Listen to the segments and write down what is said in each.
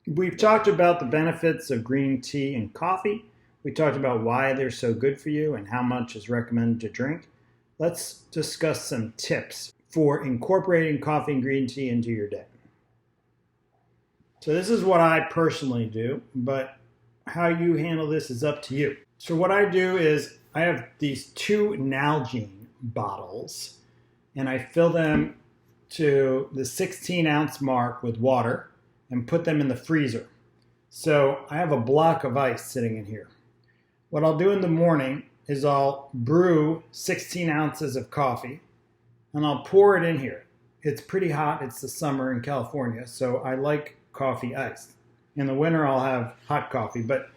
We've talked about the benefits of green tea and coffee. We talked about why they're so good for you and how much is recommended to drink. Let's discuss some tips for incorporating coffee and green tea into your day. So, this is what I personally do, but how you handle this is up to you. So, what I do is I have these two Nalgene bottles and I fill them to the 16-ounce mark with water and put them in the freezer. So I have a block of ice sitting in here. What I'll do in the morning is I'll brew 16 ounces of coffee and I'll pour it in here. It's pretty hot. It's the summer in California, so I like coffee iced. In the winter, I'll have hot coffee, but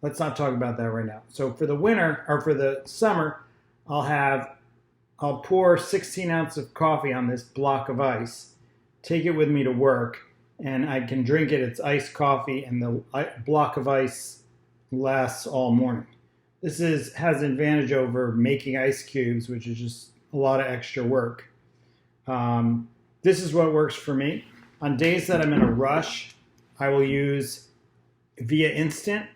let's not talk about that right now. So for the winter or for the summer, I'll pour 16 ounces of coffee on this block of ice, take it with me to work, and I can drink it. It's iced coffee, and the block of ice lasts all morning. Has an advantage over making ice cubes, which is just a lot of extra work. This is what works for me. On days that I'm in a rush, I will use Via Instant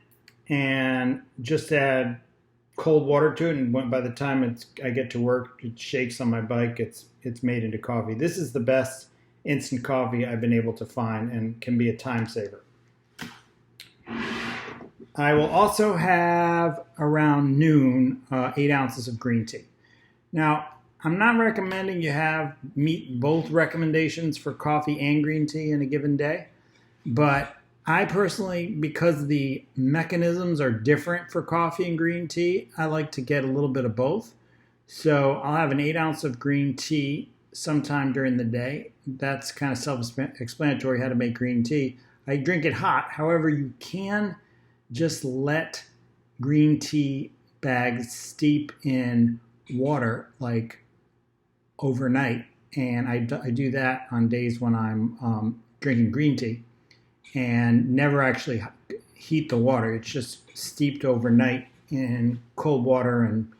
and just add cold water to it, and by the time I get to work, it shakes on my bike. It's made into coffee. This is the best instant coffee I've been able to find and can be a time saver. I will also have around noon 8 ounces of green tea. Now, I'm not recommending you meet both recommendations for coffee and green tea in a given day, but I personally, because the mechanisms are different for coffee and green tea, I like to get a little bit of both. So I'll have an 8 ounce of green tea sometime during the day. That's kind of self-explanatory how to make green tea. I drink it hot. However, you can just let green tea bags steep in water like overnight. And I do that on days when I'm drinking green tea and never actually heat the water. It's just steeped overnight in cold water and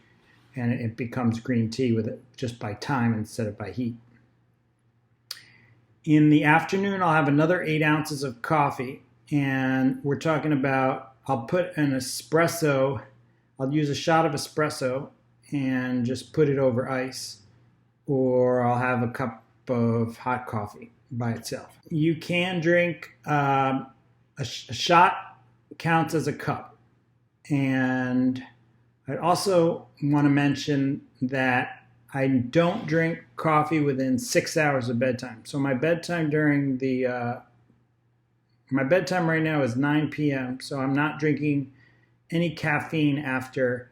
it becomes green tea with it just by time instead of by heat. In the afternoon, I'll have another 8 ounces of coffee, and we're talking about I'll put an espresso, I'll use a shot of espresso and just put it over ice, or I'll have a cup of hot coffee by itself. You can drink a shot counts as a cup, and I also want to mention that I don't drink coffee within 6 hours of bedtime. So my bedtime my bedtime right now is 9 p.m. So I'm not drinking any caffeine after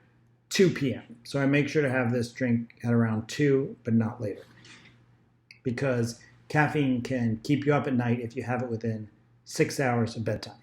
2 p.m. So I make sure to have this drink at around 2, but not later, because caffeine can keep you up at night if you have it within 6 hours of bedtime.